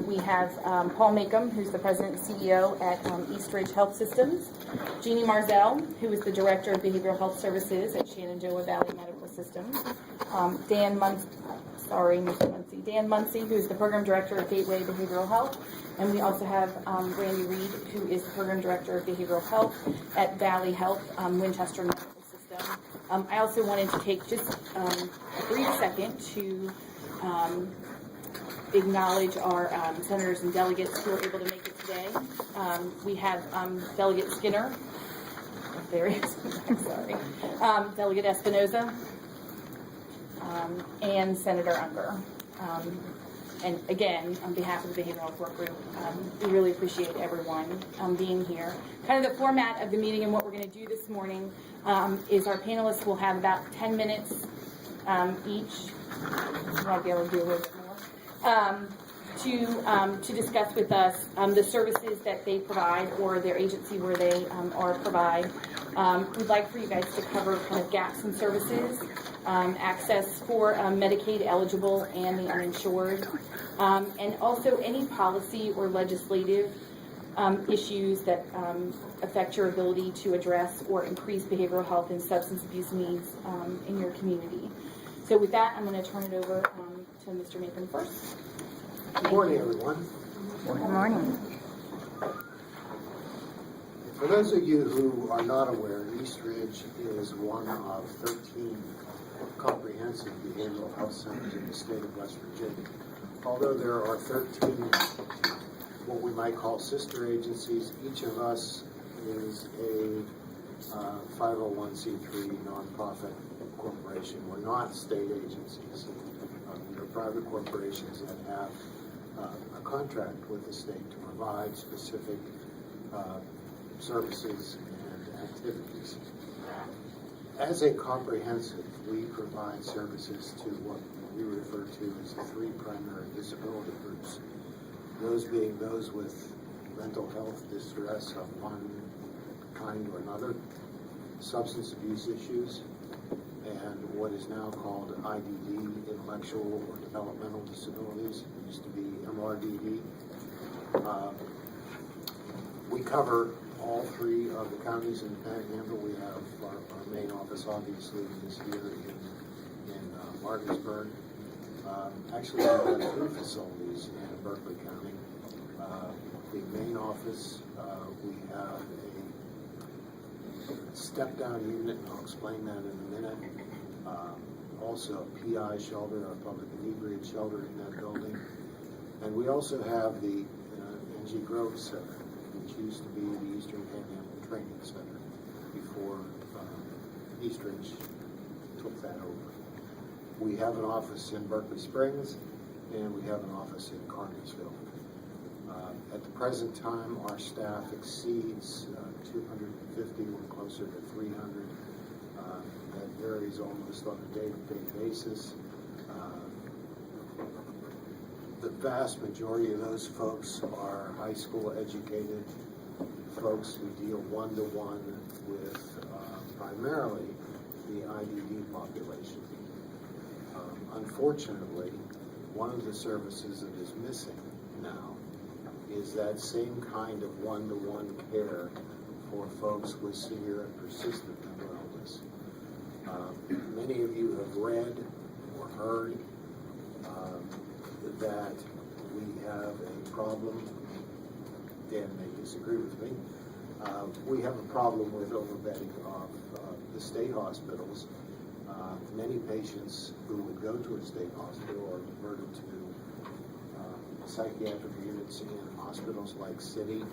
We have Paul Makem, who's the president and CEO at Eastridge Health Systems, Jeannie Marzell, who is the director of behavioral health services at Shenandoah Valley Medical Systems, Dan Muncy, who is the program director of Gateway Behavioral Health, and we also have Randy Reed, who is the program director of behavioral health at Valley Health Winchester Medical System. I also wanted to take just a brief second to acknowledge our senators and delegates who are able to make it today. We have Delegate Skinner. There he is. I'm sorry. Delegate Espinoza and Senator Unger. And again, on behalf of the Behavioral Health Work Group, we really appreciate everyone being here. Kind of the format of the meeting and what we're going to do this morning is our panelists will have about 10 minutes each. You might be able to do a little bit more. To discuss with us the services that they provide or their agency where they provide. We'd like for you guys to cover kind of gaps in services, access for Medicaid eligible and the uninsured, and also any policy or legislative issues that affect your ability to address or increase behavioral health and substance abuse needs in your community. So with that, I'm going to turn it over to Mr. Makem first. Good morning, everyone. Good morning. For those of you who are not aware, Eastridge is one of 13 comprehensive behavioral health centers in the state of West Virginia. Although there are 13 what we might call sister agencies, each of us is a 501c3 nonprofit corporation. We're not state agencies. We're private corporations that have a contract with the state to provide specific services and activities. As a comprehensive, we provide services to what we refer to as the three primary disability groups. Those being those with mental health distress of one kind or another, substance abuse issues, and what is now called IDD, intellectual or developmental disabilities. It used to be MRDD. We cover all three of the counties in the Panhandle. We have our main office, obviously, is here in Martinsburg. Actually, we have three facilities in Berkeley County. The main office, we have a step-down unit, and I'll explain that in a minute. Also a PI shelter, our public inebriate shelter in that building. And we also have the NG Grove Center, which used to be the Eastern Panhandle Training Center before Eastridge took that over. We have an office in Berkeley Springs, and we have an office in Carneysville. At the present time, our staff exceeds 250. We're closer to 300. That varies almost on a day-to-day basis. The vast majority of those folks are high school educated folks who deal one-to-one with primarily the IDD population. Unfortunately, one of the services that is missing now is that same kind of one-to-one care for folks with severe and persistent mental illness. Many of you have read or heard that we have a problem. Dan may disagree with me. We have a problem with overbedding of the state hospitals. Many patients who would go to a state hospital are diverted to psychiatric units in hospitals like City,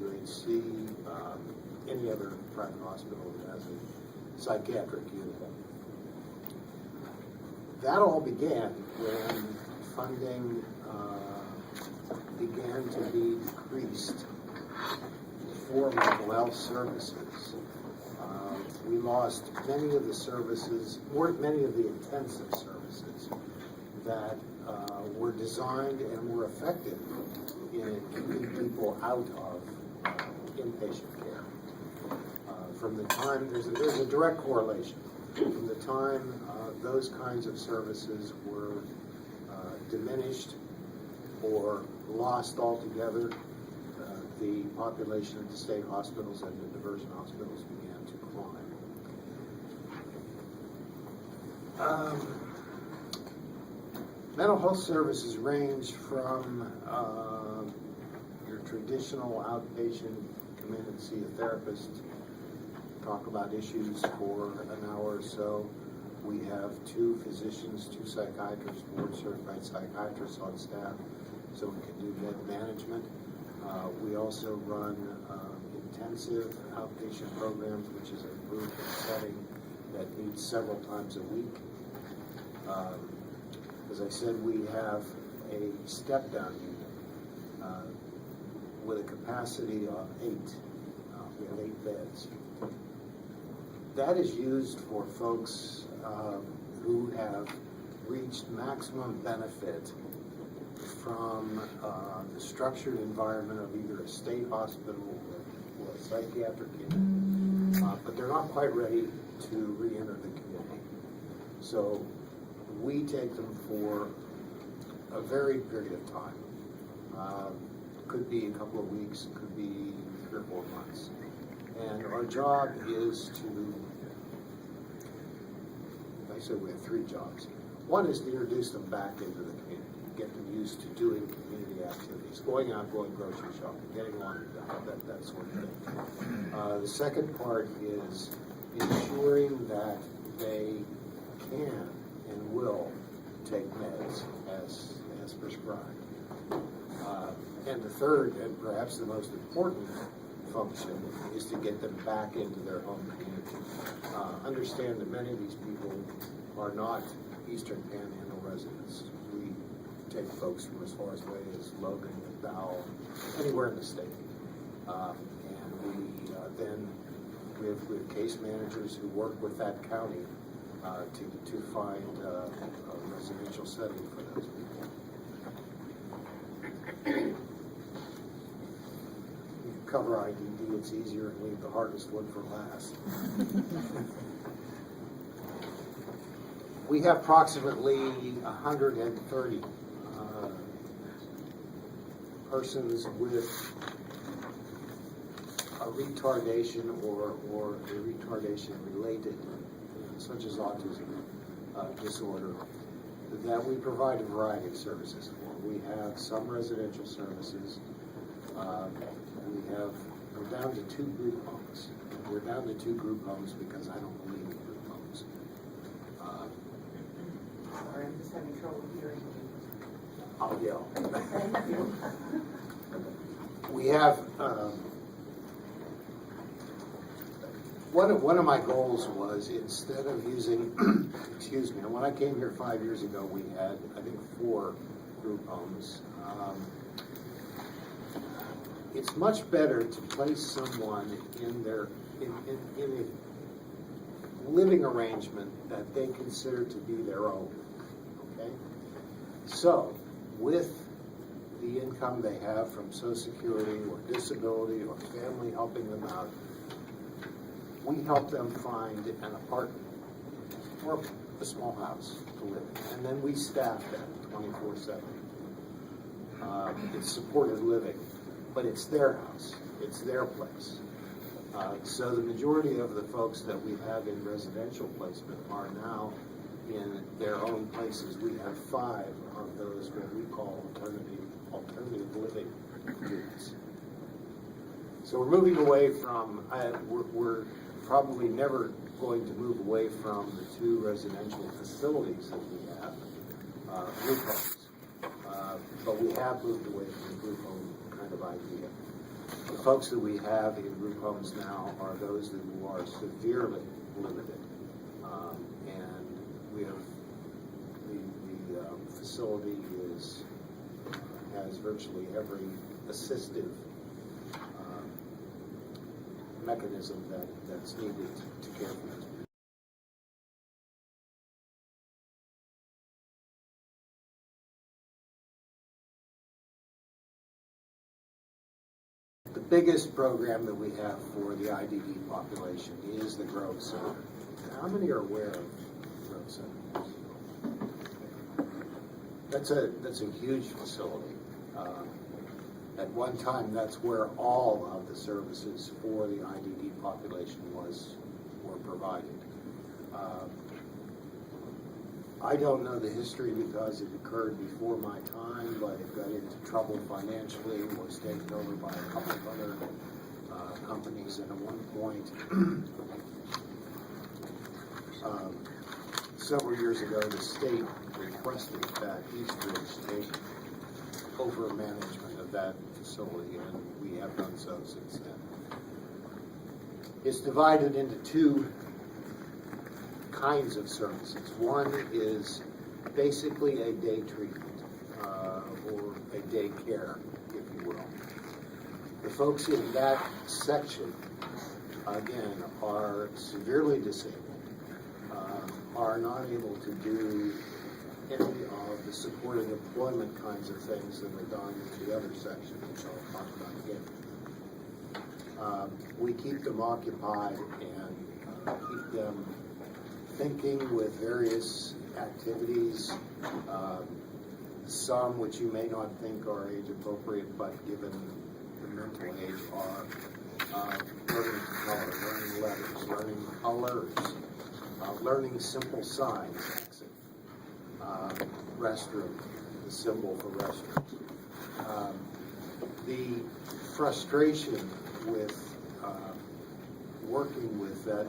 UHC, any other private hospital that has a psychiatric unit. That all began when funding began to be decreased for mental health services. We lost many of the services, many of the intensive services that were designed and were effective in keeping people out of inpatient care. From the time, there's a direct correlation. From the time those kinds of services were diminished or lost altogether, the population at the state hospitals and the diversion hospitals began to climb. Mental health services range from your traditional outpatient, come in and see a therapist, talk about issues for an hour or so. We have 2 physicians, 2 psychiatrists, board-certified psychiatrists on staff, so we can do med management. We also run intensive outpatient programs, which is a group setting that meets several times a week. As I said, we have a step-down unit with a capacity of 8. We have 8 beds. That is used for folks who have reached maximum benefit from the structured environment of either a state hospital or a psychiatric unit, but they're not quite ready to re-enter the community. So we take them for a varied period of time. Could be a couple of weeks, it could be 3 or 4 months. And our job is to, I said we have 3 jobs. One is to introduce them back into the community, get them used to doing community activities, going out, going grocery shopping, getting laundry done, that sort of thing. The second part is ensuring that they can and will take meds as prescribed. And the third, and perhaps the most important function, is to get them back into their home community. Understand that many of these people are not Eastern Panhandle residents. We take folks from as far away as Logan and Bowell, anywhere in the state. And we have case managers who work with that county to find a residential setting for those people. You cover IDD, it's easier and leave the hardest one for last. We have approximately 130 persons with a retardation or a retardation related, such as autism disorder, that we provide a variety of services for. We have some residential services. We're down to 2 group homes. We're down to 2 group homes because I don't believe in group homes. Sorry, I'm just having trouble hearing you. I'll yell. We have one of my goals was, instead of using, excuse me, when I came here 5 years ago, we had, I think, 4 group homes. It's much better to place someone in a living arrangement that they consider to be their own. Okay? So, with the income they have from Social Security or disability or family helping them out, we help them find an apartment or a small house to live in. And then we staff that 24/7. It's supported living, but it's their house. It's their place. So the majority of the folks that we have in residential placement are now in their own places. We have 5 of those what we call alternative living units. So we're moving away from, we're probably never going to move away from the 2 residential facilities that we have, group homes. But we have moved away from the group home kind of idea. The folks that we have in group homes now are those who are severely limited. And we have, the facility has virtually every assistive mechanism that's needed to care for those people. The biggest program that we have for the IDD population is the Grove Center. How many are aware of Grove Center? That's a huge facility. At one time, that's where all of the services for the IDD population were provided. I don't know the history because it occurred before my time, but it got into trouble financially, was taken over by a couple of other companies, and at one point, several years ago, the state requested that Eastridge take over management of that facility, and we have done so since then. It's divided into two kinds of services. One is basically a day treatment, or a day care, if you will. The folks in that section, again, are severely disabled, are not able to do any of the supported employment kinds of things that are done in the other section, which I'll talk about again. We keep them occupied and keep them thinking with various activities, some which you may not think are age appropriate, but given the mental age are learning color, learning letters, learning colors, learning simple signs, exit, restroom, the symbol for restroom. The frustration with working with that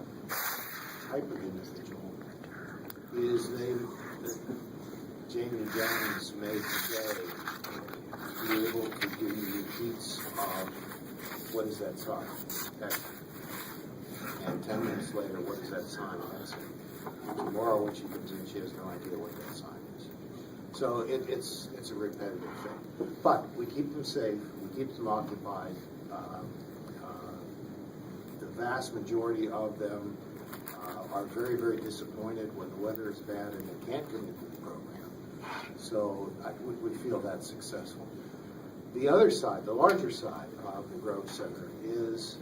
type of individual is Jamie Jones made today be able to do repeats of what is that sign? And 10 minutes later, what is that sign? That's it. Tomorrow when she comes in, she has no idea what that sign is. So it's a repetitive thing. But we keep them safe, we keep them occupied. The vast majority of them are very, very disappointed when the weather is bad and they can't come into the program. So we feel that's successful. The other side, the larger side of the Grove Center is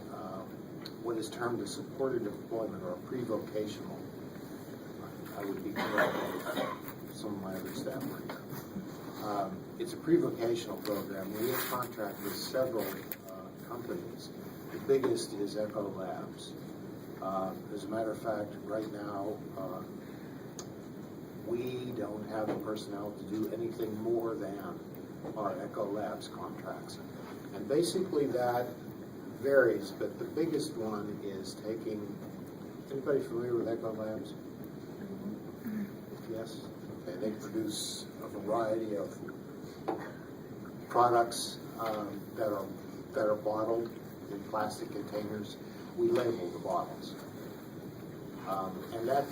what is termed a supported employment or a pre-vocational. I would be correct with some of my other staff were here. It's a pre-vocational program. We have contract with several companies. The biggest is Echo Labs. As a matter of fact, right now, we don't have the personnel to do anything more than our Echo Labs contracts. And basically that varies, but the biggest one is taking, anybody familiar with Echo Labs? Yes? Okay, they produce a variety of products that are bottled in plastic containers. We label the bottles. And that,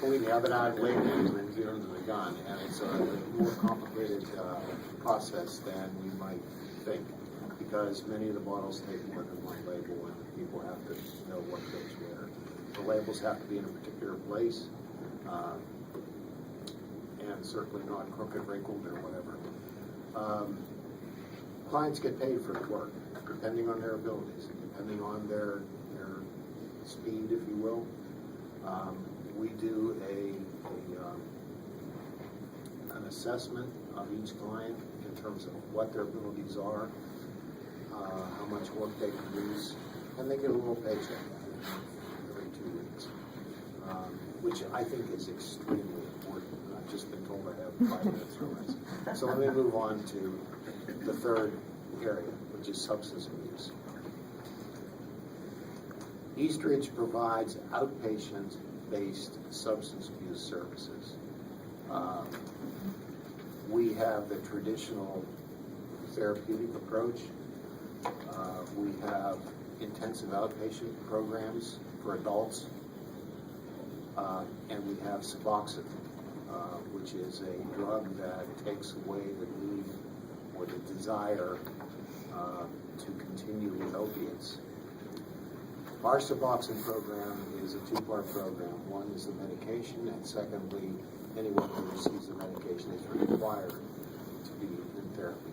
pulling the other out, labeling brings it under the gun, and it's a more complicated process than you might think, because many of the bottles take more than one label, and people have to know what goes where. The labels have to be in a particular place, and certainly not crooked, wrinkled, or whatever. Clients get paid for the work, depending on their abilities, depending on their speed, if you will. We do an assessment of each client in terms of what their abilities are, how much work they produce, and they get a little paycheck every 2 weeks, which I think is extremely important. I've just been told I have 5 minutes or less. So let me move on to the third area, which is substance abuse. Eastridge provides outpatient-based substance abuse services. We have the traditional therapeutic approach. We have intensive outpatient programs for adults. And we have Suboxone, which is a drug that takes away the need or the desire to continue with opiates. Our Suboxone program is a two-part program. One is the medication, and secondly, anyone who receives the medication is required to be in therapy.